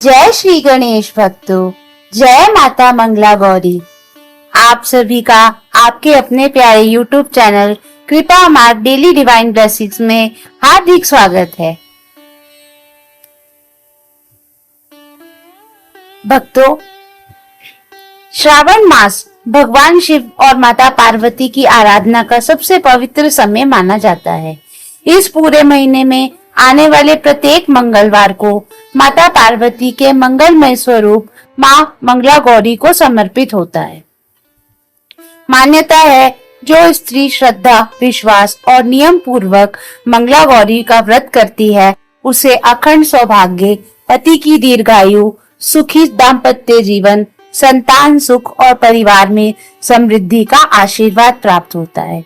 जय श्री गणेश भक्तों, जय माता मंगला गौरी। आप सभी का आपके अपने प्यारे YouTube चैनल कृपा मार्ग डेली डिवाइन ब्लेसिंग्स में हार्दिक स्वागत है। भक्तों, श्रावण मास भगवान शिव और माता पार्वती की आराधना का सबसे पवित्र समय माना जाता है। इस पूरे महीने में आने वाले प्रत्येक मंगलवार को माता पार्वती के मंगलमय स्वरूप मां मंगला गौरी को समर्पित होता है। मान्यता है, जो स्त्री श्रद्धा, विश्वास और नियम पूर्वक मंगला गौरी का व्रत करती है, उसे अखंड सौभाग्य, पति की दीर्घायु, सुखी दाम्पत्य जीवन, संतान सुख और परिवार में समृद्धि का आशीर्वाद प्राप्त होता है।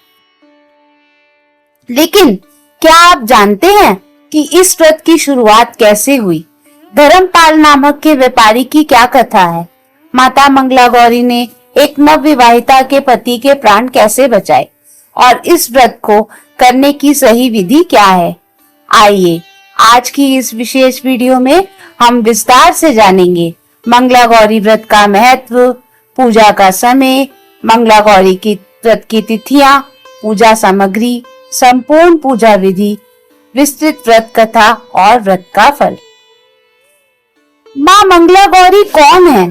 लेकिन क्या आप जानते हैं कि इस व्रत की शुरुआत कैसे हुई? धर्मपाल नामक के व्यापारी की क्या कथा है? माता मंगला गौरी ने एक नवविवाहिता के पति के प्राण कैसे बचाए और इस व्रत को करने की सही विधि क्या है? आइए आज की इस विशेष वीडियो में हम विस्तार से जानेंगे मंगला गौरी व्रत का महत्व, पूजा का समय, मंगला गौरी की व्रत की तिथियां, पूजा सामग्री, संपूर्ण पूजा विधि, विस्तृत व्रत कथा और व्रत का फल। मां मंगला गौरी कौन है?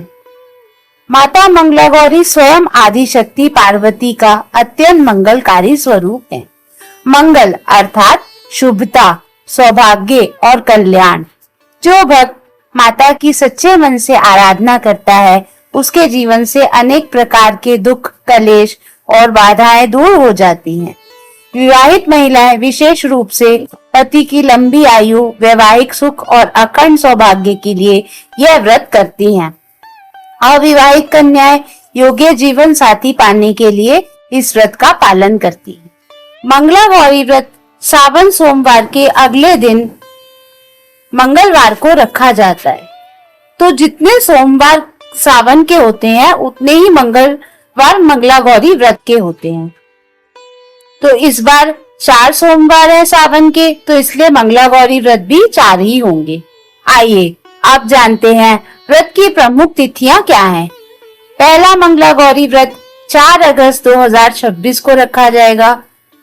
माता मंगला गौरी स्वयं आदि शक्ति पार्वती का अत्यंत मंगलकारी स्वरूप है। मंगल अर्थात शुभता, सौभाग्य और कल्याण। जो भक्त माता की सच्चे मन से आराधना करता है, उसके जीवन से अनेक प्रकार के दुख, कलेश और बाधाएं दूर हो जाती हैं। विवाहित महिलाएं विशेष रूप से पति की लंबी आयु, वैवाहिक सुख और अखंड सौभाग्य के लिए यह व्रत करती हैं। अविवाहित कन्याएं योग्य जीवन साथी पाने के लिए इस व्रत का पालन करती हैं। मंगला गौरी व्रत सावन सोमवार के अगले दिन मंगलवार को रखा जाता है। तो जितने सोमवार सावन के होते हैं, उतने ही मंगलवार मंगला गौरी व्रत के होते हैं। तो इस बार 4 सोमवार है सावन के, तो इसलिए मंगला गौरी व्रत भी 4 ही होंगे। आइए आप जानते हैं व्रत की प्रमुख तिथियां क्या हैं। पहला मंगला गौरी व्रत 4 अगस्त 2026 को रखा जाएगा।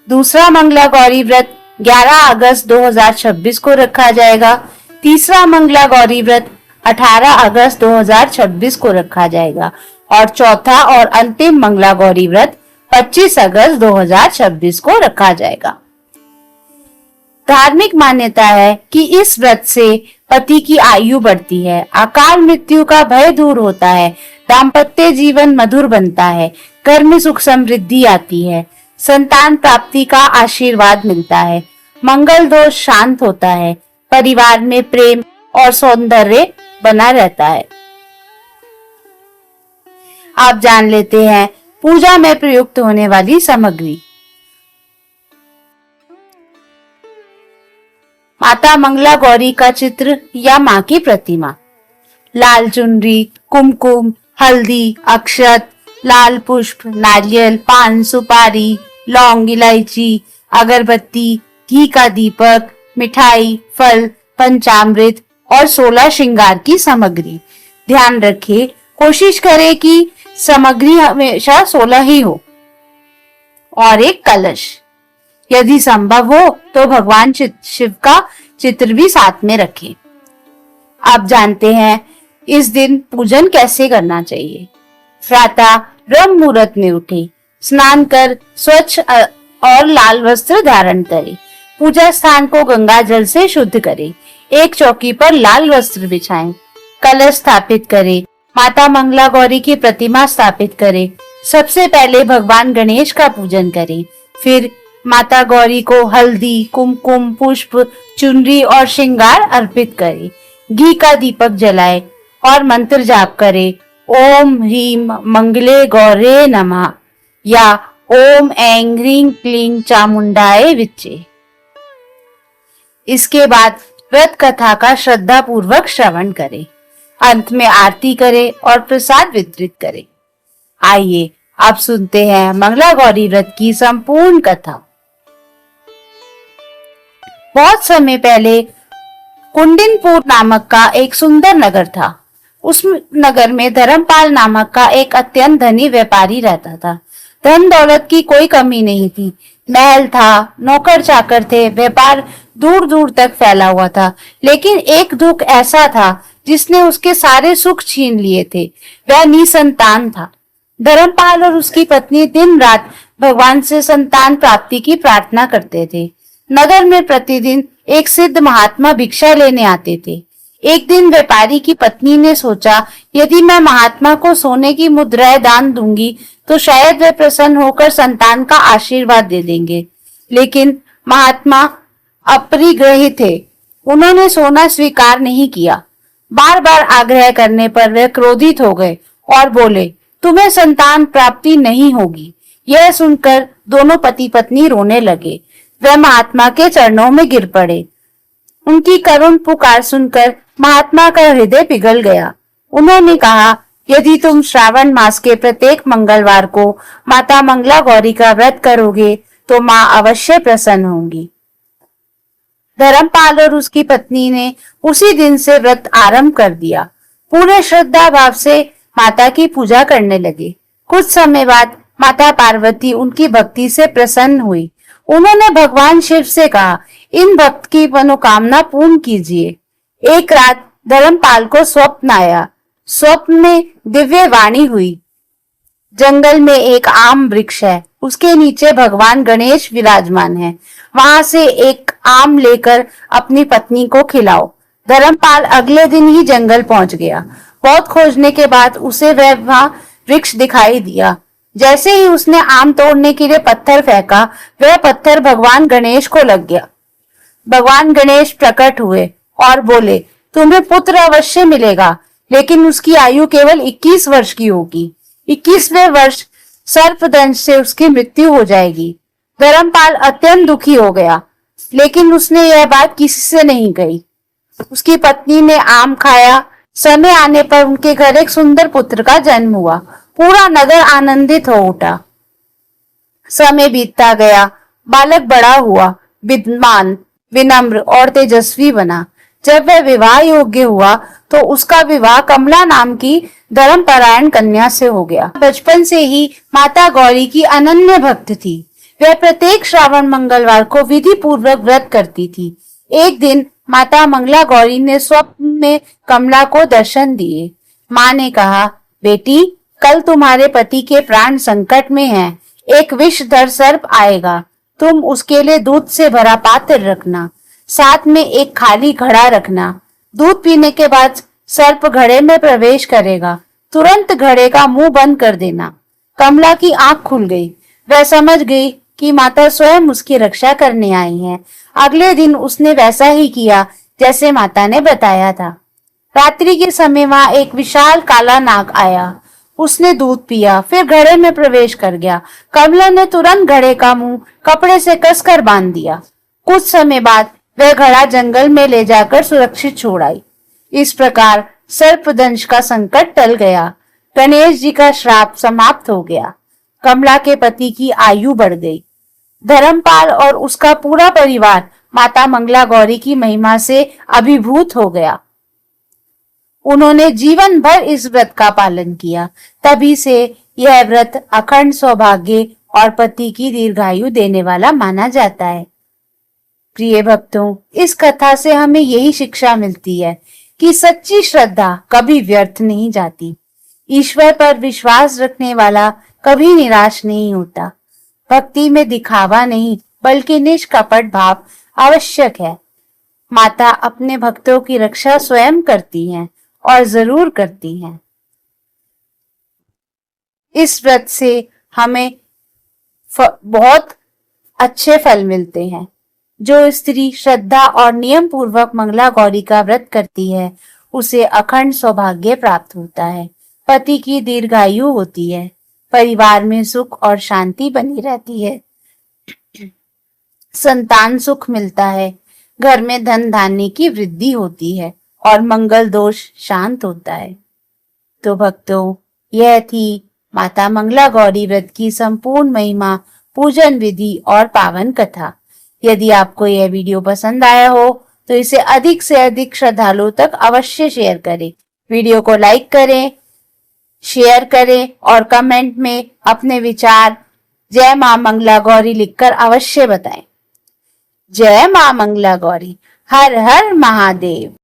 दूसरा मंगला गौरी व्रत 11 अगस्त 2026 को रखा जाएगा। तीसरा मंगला गौरी व्रत 18 अगस्त 2026 को रखा जाएगा और चौथा और अंतिम मंगला गौरी व्रत 25 अगस्त 2026 को रखा जाएगा। धार्मिक मान्यता है कि इस व्रत से पति की आयु बढ़ती है, अकाल मृत्यु का भय दूर होता है, दाम्पत्य जीवन मधुर बनता है, घर में सुख समृद्धि आती है, संतान प्राप्ति का आशीर्वाद मिलता है, मंगल दोष शांत होता है, परिवार में प्रेम और सौंदर्य बना रहता है। आप जान लेते हैं पूजा में प्रयुक्त होने वाली सामग्री। माता मंगला गौरी का चित्र या मां की प्रतिमा, लाल चुनरी, कुमकुम, हल्दी, अक्षत, लाल पुष्प, नारियल, पान, सुपारी, लौंग, इलायची, अगरबत्ती, घी का दीपक, मिठाई, फल, पंचामृत और 16 श्रृंगार की सामग्री। ध्यान रखें, कोशिश करें कि सामग्री हमेशा 16 ही हो। और एक कलश, यदि संभव हो तो भगवान शिव का चित्र भी साथ में रखें। आप जानते हैं इस दिन पूजन कैसे करना चाहिए। प्रातः ब्रह्म मुहूर्त में उठे, स्नान कर स्वच्छ और लाल वस्त्र धारण करें। पूजा स्थान को गंगा जल से शुद्ध करें। एक चौकी पर लाल वस्त्र बिछाएं। कलश स्थापित करें। माता मंगला गौरी की प्रतिमा स्थापित करें। सबसे पहले भगवान गणेश का पूजन करें। फिर माता गौरी को हल्दी, कुमकुम, पुष्प, चुनरी और श्रृंगार अर्पित करें। घी का दीपक जलाएं और मंत्र जाप करें। ओम ह्रीम मंगले गौरे नमः या ओम ऐं ह्रीं क्लीं चामुंडाय विच्चे। इसके बाद व्रत कथा का श्रद्धा पूर्वक श्रवण करें। अंत में आरती करें और प्रसाद वितरित करें। आइए आप सुनते हैं मंगला गौरी व्रत की संपूर्ण कथा। बहुत समय पहले कुंडिनपुर नामक का एक सुंदर नगर था। उस नगर में धर्मपाल नामक का एक अत्यंत धनी व्यापारी रहता था। धन दौलत की कोई कमी नहीं थी। महल था, नौकर चाकर थे, व्यापार दूर दूर तक फैला हुआ था। लेकिन एक दुख ऐसा था जिसने उसके सारे सुख छीन लिए थे। वह निसंतान था। धर्मपाल और उसकी पत्नी दिन रात भगवान से संतान प्राप्ति की प्रार्थना करते थे। नगर में प्रतिदिन एक सिद्ध महात्मा भिक्षा लेने आते थे। एक दिन व्यापारी की पत्नी ने सोचा, यदि मैं महात्मा को सोने की मुद्राएं दान दूंगी तो शायद वे प्रसन्न होकर संतान का आशीर्वाद दे देंगे। लेकिन महात्मा अपरिग्रही थे। उन्होंने सोना स्वीकार नहीं किया। बार बार आग्रह करने पर वे क्रोधित हो गए और बोले, तुम्हें संतान प्राप्ति नहीं होगी। यह सुनकर दोनों पति पत्नी रोने लगे। वे महात्मा के चरणों में गिर पड़े। उनकी करुण पुकार सुनकर महात्मा का हृदय पिघल गया। उन्होंने कहा, यदि तुम श्रावण मास के प्रत्येक मंगलवार को माता मंगला गौरी का व्रत करोगे तो माँ अवश्य प्रसन्न होंगी। धर्मपाल और उसकी पत्नी ने उसी दिन से व्रत आरंभ कर दिया। पूरे श्रद्धा भाव से माता की पूजा करने लगे। कुछ समय बाद माता पार्वती उनकी भक्ति से प्रसन्न हुई। उन्होंने भगवान शिव से कहा, इन भक्त की मनोकामना पूर्ण कीजिए। एक रात धर्मपाल को स्वप्न आया। स्वप्न में दिव्य वाणी हुई, जंगल में एक आम वृक्ष है, उसके नीचे भगवान गणेश विराजमान है। वहां से एक आम लेकर अपनी पत्नी को खिलाओ। धर्मपाल अगले दिन ही जंगल पहुंच गया। बहुत खोजने के बाद उसे वह वृक्ष दिखाई दिया। जैसे ही उसने आम तोड़ने के लिए पत्थर फेंका, वह पत्थर भगवान गणेश को लग गया। भगवान गणेश प्रकट हुए और बोले, तुम्हें पुत्र अवश्य मिलेगा, लेकिन उसकी आयु केवल 21 वर्ष की होगी। 21वें वर्ष सर्पदंश से उसकी मृत्यु हो जाएगी। धर्मपाल अत्यंत दुखी हो गया, लेकिन उसने यह बात किसी से नहीं कही। उसकी पत्नी ने आम खाया। समय आने पर उनके घर एक सुंदर पुत्र का जन्म हुआ। पूरा नगर आनंदित हो उठा। समय बीतता गया। बालक बड़ा हुआ, विद्वान, विनम्र और तेजस्वी बना। जब वह विवाह योग्य हुआ तो उसका विवाह कमला नाम की धर्मपरायण कन्या से हो गया। बचपन से ही माता गौरी की अनन्य भक्त थी। वह प्रत्येक श्रावण मंगलवार को विधि पूर्वक व्रत करती थी। एक दिन माता मंगला गौरी ने स्वप्न में कमला को दर्शन दिए। माँ ने कहा, बेटी, कल तुम्हारे पति के प्राण संकट में हैं। एक विषधर सर्प आएगा। तुम उसके लिए दूध से भरा पात्र रखना। साथ में एक खाली घड़ा रखना। दूध पीने के बाद सर्प घड़े में प्रवेश करेगा। तुरंत घड़े का मुंह बंद कर देना। कमला की आंख खुल गई। वह समझ गई कि माता स्वयं उसकी रक्षा करने आई है। अगले दिन उसने वैसा ही किया जैसे माता ने बताया था। रात्रि के समय वहां एक विशाल काला नाग आया। उसने दूध पिया, फिर घड़े में प्रवेश कर गया। कमला ने तुरंत घड़े का मुंह कपड़े से कसकर बांध दिया। कुछ समय बाद वह घड़ा जंगल में ले जाकर सुरक्षित छोड़ आई। इस प्रकार सर्पदंश का संकट टल गया। गणेश जी का श्राप समाप्त हो गया। कमला के पति की आयु बढ़ गई। धर्मपाल और उसका पूरा परिवार माता मंगला गौरी की महिमा से अभिभूत हो गया। उन्होंने जीवन भर इस व्रत का पालन किया। तभी से यह व्रत अखंड सौभाग्य और पति की दीर्घायु देने वाला माना जाता है। प्रिय भक्तों, इस कथा से हमें यही शिक्षा मिलती है कि सच्ची श्रद्धा कभी व्यर्थ नहीं जाती। ईश्वर पर विश्वास रखने वाला कभी निराश नहीं होता। भक्ति में दिखावा नहीं, बल्कि निष्कपट भाव आवश्यक है। माता अपने भक्तों की रक्षा स्वयं करती हैं और जरूर करती हैं। इस व्रत से हमें बहुत अच्छे फल मिलते हैं। जो स्त्री श्रद्धा और नियम पूर्वक मंगला गौरी का व्रत करती है, उसे अखंड सौभाग्य प्राप्त होता है, पति की दीर्घायु होती है, परिवार में सुख और शांति बनी रहती है, संतान सुख मिलता है, घर में धन धान्य की वृद्धि होती है और मंगल दोष शांत होता है। तो भक्तों, यह थी माता मंगला गौरी व्रत की संपूर्ण महिमा, पूजन विधि और पावन कथा। यदि आपको यह वीडियो पसंद आया हो तो इसे अधिक से अधिक श्रद्धालुओं तक अवश्य शेयर करें। वीडियो को लाइक करें, शेयर करें और कमेंट में अपने विचार जय मां मंगला गौरी लिखकर अवश्य बताएं। जय मां मंगला गौरी। हर हर महादेव।